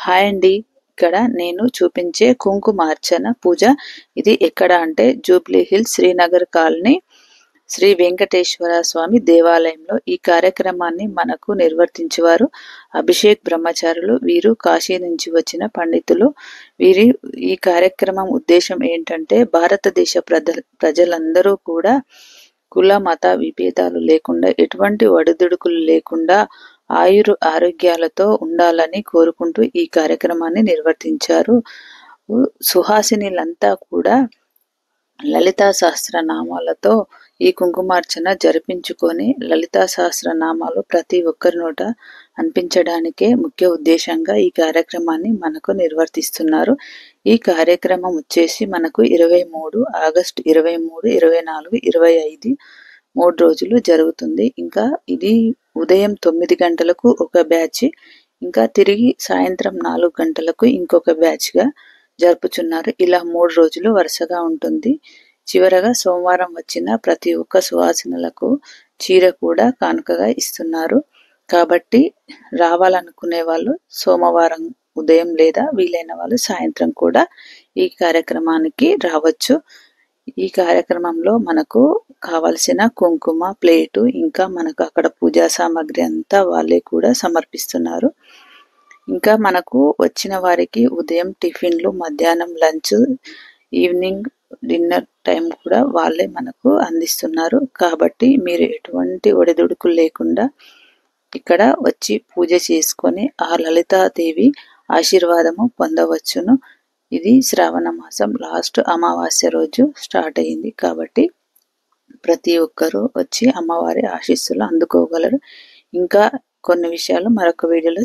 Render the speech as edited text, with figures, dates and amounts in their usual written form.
Hi అండి. ఇక్కడ నేను చూపించే కుంకుమార్చన పూజ ఇది ఎక్కడ అంటే Jubilee Hills Srinagar colony Sri Venkateswara Swamy దేవాలయంలో ఈ కార్యక్రమాన్ని మనకు నిర్వర్తించేవారు అభిషేక్ బ్రహ్మచారులు. వీరు కాశీ నుంచి వచ్చిన పండితులు. వీరి ఈ కార్యక్రమం ఉద్దేశం ఏంటంటే భారతదేశ ప్రజలందరూ కూడా కుల మత విభేదాలు లేకుండా ఎటువంటి ఒడిదుడుకులు లేకుండా ఆరోగ్యాలతో ఉండాలని కోరుకుంటూ ఈ కార్యక్రమాన్ని నిర్వర్తించారు. సుహాసినిలంతా కూడా లలితా సహస్రనామాలతో ఈ కుంకుమార్చన జరిపించుకొని లలితా సహస్రనామాలు ప్రతి ఒక్కరి నోట అనిపించడానికే ముఖ్య ఉద్దేశంగా ఈ కార్యక్రమాన్ని మనకు నిర్వర్తిస్తున్నారు. ఈ కార్యక్రమం వచ్చేసి మనకు 23 ఆగస్టు 23, 24, 25 3 రోజులు జరుగుతుంది. ఇంకా ఇది ఉదయం 9 గంటలకు ఒక బ్యాచ్, ఇంకా తిరిగి సాయంత్రం 4 గంటలకు ఇంకొక బ్యాచ్గా జరుపుచున్నారు. ఇలా 3 రోజులు వరుసగా ఉంటుంది. చివరగా సోమవారం వచ్చిన ప్రతి ఒక్క సువాసినులకు చీర కూడా కానుకగా ఇస్తున్నారు. కాబట్టి రావాలనుకునే వాళ్ళు సోమవారం ఉదయం లేదా వీలైన వాళ్ళు సాయంత్రం కూడా ఈ కార్యక్రమానికి రావచ్చు. ఈ కార్యక్రమంలో మనకు కావలసిన కుంకుమ, ప్లేటు, ఇంకా మనకు అక్కడ పూజా సామాగ్రి అంతా వాళ్ళే కూడా సమర్పిస్తున్నారు. ఇంకా మనకు వచ్చిన వారికి ఉదయం టిఫిన్లు, మధ్యాహ్నం లంచ్, ఈవినింగ్ డిన్నర్ టైం కూడా వాళ్ళే మనకు అందిస్తున్నారు. కాబట్టి మీరు ఎటువంటి ఒడిదుడుకులు లేకుండా ఇక్కడ వచ్చి పూజ చేసుకొని ఆ లలితాదేవి ఆశీర్వాదము పొందవచ్చును. ఇది శ్రావణ మాసం లాస్ట్ అమావాస్య రోజు స్టార్ట్ అయింది. కాబట్టి ప్రతి ఒక్కరూ వచ్చి అమ్మవారి ఆశీస్సులు అందుకోగలరు. ఇంకా కొన్ని విషయాలు మరొక వీడియోలో